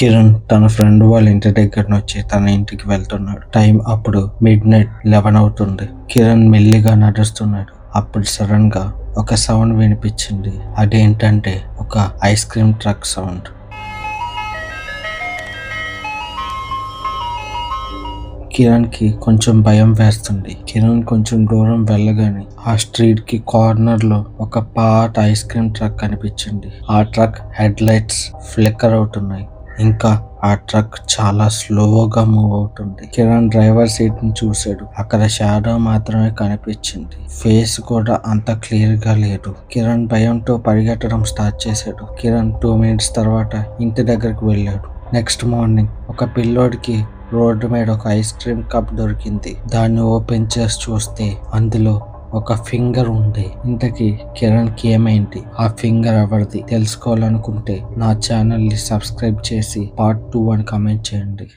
కిరణ్ తన ఫ్రెండ్ వాళ్ళ ఇంటి దగ్గర నుంచి తన ఇంటికి వెళ్తున్నాడు. టైం అప్పుడు మిడ్-నైట్ 11 అవుతుంది. కిరణ్ మెల్లిగా నడుస్తున్నాడు. అప్పుడు సడన్ గా ఒక సౌండ్ వినిపించింది. అదేంటంటే ఒక ice cream truck sound. Kiran కి కొంచెం భయం వేస్తుంది. కిరణ్ కొంచెం దూరం వెళ్ళగానే ఆ స్ట్రీట్ కి కార్నర్ లో ఒక పాత ఐస్ క్రీమ్ ట్రక్ కనిపించింది. ఆ ట్రక్ హెడ్ లైట్స్ ఫ్లిక్కర్ అవుతున్నాయి. ఇంకా ఆ ట్రక్ చాలా స్లోగా మూవ్ అవుతుంది. కిరణ్ డ్రైవర్ సీట్ ని చూశాడు. అక్కడ షాడో మాత్రమే కనిపించింది. ఫేస్ కూడా అంత క్లియర్ గా లేదు. కిరణ్ భయంతో పరిగెట్టడం స్టార్ట్ చేశాడు. కిరణ్ 2 మినిట్స్ తర్వాత ఇంటి దగ్గరకు వెళ్ళాడు. నెక్స్ట్ మార్నింగ్ ఒక పిల్లోడికి రోడ్డు మీద ఒక ఐస్ క్రీమ్ కప్ దొరికింది. దాన్ని ఓపెన్ చేసి చూస్తే అందులో ఒక ఫింగర్ ఉంది. ఇంతకీ కిరణ్ కి ఏమైంది, ఆ ఫింగర్ ఎవరిది తెలుసుకోవాలనుకుంటే నా ఛానల్ ని సబ్స్క్రైబ్ చేసి పార్ట్ 2 అని కామెంట్ చేయండి.